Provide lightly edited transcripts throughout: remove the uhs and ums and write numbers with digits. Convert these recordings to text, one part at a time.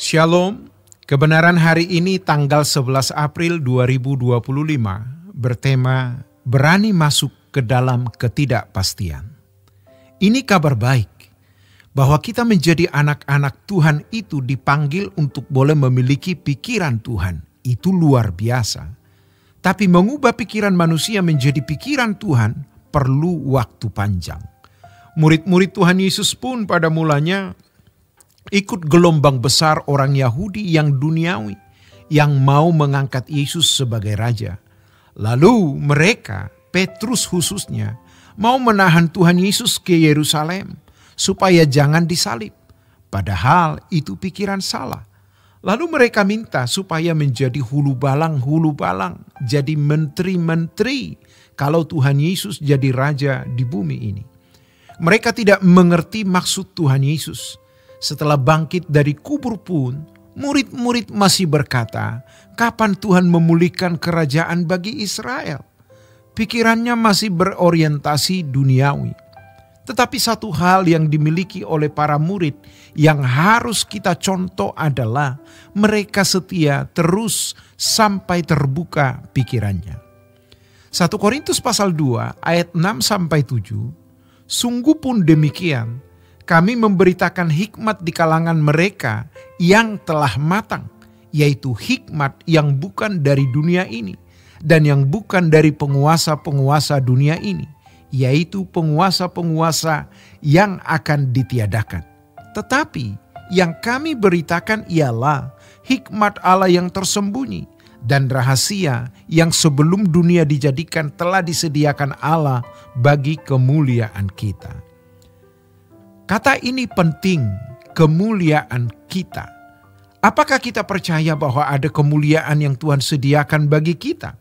Shalom, kebenaran hari ini tanggal 11 April 2025 bertema berani masuk ke dalam ketidakpastian. Ini kabar baik bahwa kita menjadi anak-anak Tuhan itu dipanggil untuk boleh memiliki pikiran Tuhan. Itu luar biasa. Tapi mengubah pikiran manusia menjadi pikiran Tuhan perlu waktu panjang. Murid-murid Tuhan Yesus pun pada mulanya ikut gelombang besar orang Yahudi yang duniawi yang mau mengangkat Yesus sebagai raja. Lalu mereka, Petrus khususnya, mau menahan Tuhan Yesus ke Yerusalem supaya jangan disalib. Padahal itu pikiran salah. Lalu mereka minta supaya menjadi hulu balang, jadi menteri-menteri kalau Tuhan Yesus jadi raja di bumi ini. Mereka tidak mengerti maksud Tuhan Yesus. Setelah bangkit dari kubur pun, murid-murid masih berkata, kapan Tuhan memulihkan kerajaan bagi Israel? Pikirannya masih berorientasi duniawi. Tetapi satu hal yang dimiliki oleh para murid yang harus kita contoh adalah mereka setia terus sampai terbuka pikirannya. 1 Korintus pasal 2 ayat 6-7, sungguh pun demikian, kami memberitakan hikmat di kalangan mereka yang telah matang, yaitu hikmat yang bukan dari dunia ini dan yang bukan dari penguasa-penguasa dunia ini, yaitu penguasa-penguasa yang akan ditiadakan. Tetapi yang kami beritakan ialah hikmat Allah yang tersembunyi dan rahasia yang sebelum dunia dijadikan telah disediakan Allah bagi kemuliaan kita. Kata ini penting, kemuliaan kita. Apakah kita percaya bahwa ada kemuliaan yang Tuhan sediakan bagi kita?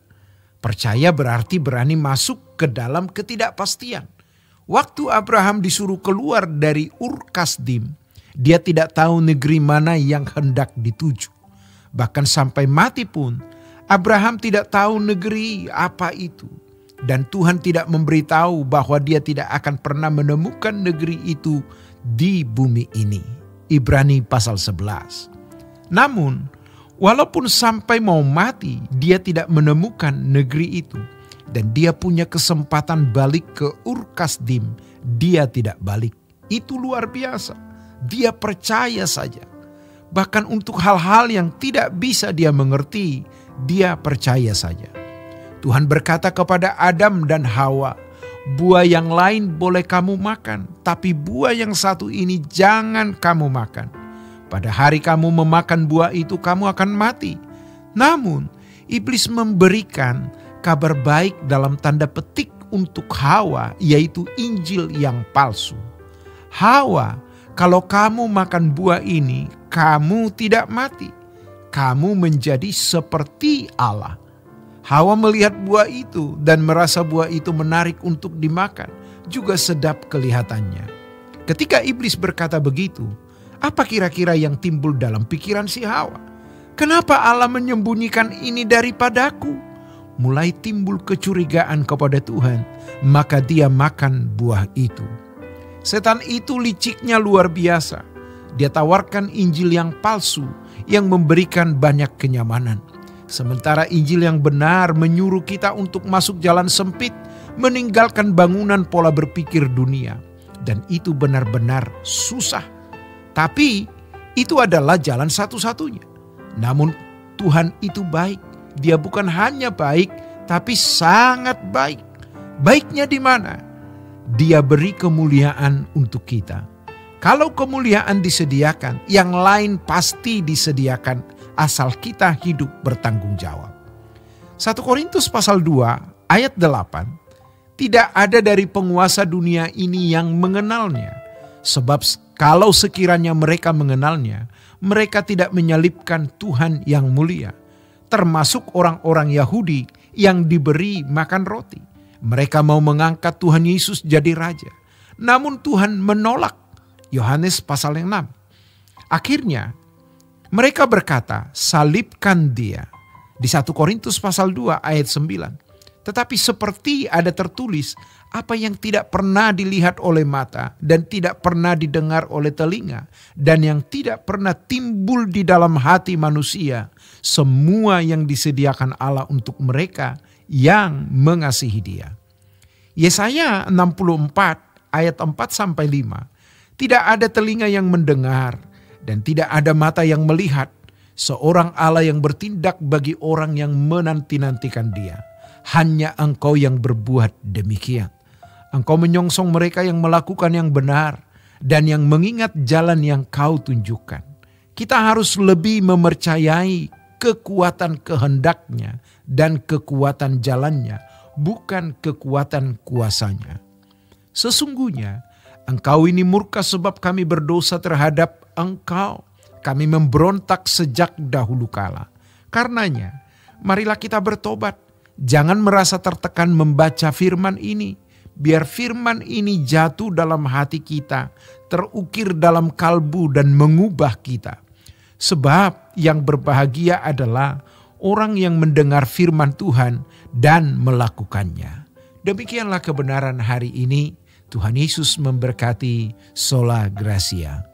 Percaya berarti berani masuk ke dalam ketidakpastian. Waktu Abraham disuruh keluar dari Ur Kasdim, dia tidak tahu negeri mana yang hendak dituju. Bahkan sampai mati pun, Abraham tidak tahu negeri apa itu. Dan Tuhan tidak memberitahu bahwa dia tidak akan pernah menemukan negeri itu di bumi ini. Ibrani pasal 11. Namun, walaupun sampai mau mati, dia tidak menemukan negeri itu. Dan dia punya kesempatan balik ke Ur Kasdim. Dia tidak balik. Itu luar biasa. Dia percaya saja. Bahkan untuk hal-hal yang tidak bisa dia mengerti, dia percaya saja. Tuhan berkata kepada Adam dan Hawa, buah yang lain boleh kamu makan, tapi buah yang satu ini jangan kamu makan. Pada hari kamu memakan buah itu kamu akan mati. Namun iblis memberikan kabar baik dalam tanda petik untuk Hawa, yaitu Injil yang palsu. Hawa, kalau kamu makan buah ini, kamu tidak mati. Kamu menjadi seperti Allah. Hawa melihat buah itu dan merasa buah itu menarik untuk dimakan, juga sedap kelihatannya. Ketika iblis berkata begitu, apa kira-kira yang timbul dalam pikiran si Hawa? Kenapa Allah menyembunyikan ini daripadaku? Mulai timbul kecurigaan kepada Tuhan, maka dia makan buah itu. Setan itu liciknya luar biasa. Dia tawarkan Injil yang palsu yang memberikan banyak kenyamanan. Sementara Injil yang benar menyuruh kita untuk masuk jalan sempit, meninggalkan bangunan pola berpikir dunia. Dan itu benar-benar susah. Tapi itu adalah jalan satu-satunya. Namun Tuhan itu baik. Dia bukan hanya baik, tapi sangat baik. Baiknya di mana? Dia beri kemuliaan untuk kita. Kalau kemuliaan disediakan, yang lain pasti disediakan asal kita hidup bertanggung jawab. 1 Korintus pasal 2 ayat 8, tidak ada dari penguasa dunia ini yang mengenalnya. Sebab kalau sekiranya mereka mengenalnya, mereka tidak menyalibkan Tuhan yang mulia. Termasuk orang-orang Yahudi yang diberi makan roti. Mereka mau mengangkat Tuhan Yesus jadi raja. Namun Tuhan menolak. Yohanes pasal yang 6. Akhirnya mereka berkata, salibkan dia. Di 1 Korintus pasal 2 ayat 9. Tetapi seperti ada tertulis, apa yang tidak pernah dilihat oleh mata dan tidak pernah didengar oleh telinga dan yang tidak pernah timbul di dalam hati manusia, semua yang disediakan Allah untuk mereka yang mengasihi Dia. Yesaya 64 ayat 4-5. Tidak ada telinga yang mendengar dan tidak ada mata yang melihat seorang Allah yang bertindak bagi orang yang menanti-nantikan Dia. Hanya Engkau yang berbuat demikian. Engkau menyongsong mereka yang melakukan yang benar dan yang mengingat jalan yang Kau tunjukkan. Kita harus lebih mempercayai kekuatan kehendaknya dan kekuatan jalannya, bukan kekuatan kuasanya. Sesungguhnya Engkau ini murka sebab kami berdosa terhadap Engkau. Kami memberontak sejak dahulu kala. Karenanya, marilah kita bertobat. Jangan merasa tertekan membaca firman ini. Biar firman ini jatuh dalam hati kita, terukir dalam kalbu dan mengubah kita. Sebab yang berbahagia adalah orang yang mendengar firman Tuhan dan melakukannya. Demikianlah kebenaran hari ini. Tuhan Yesus memberkati. Sola Gracia.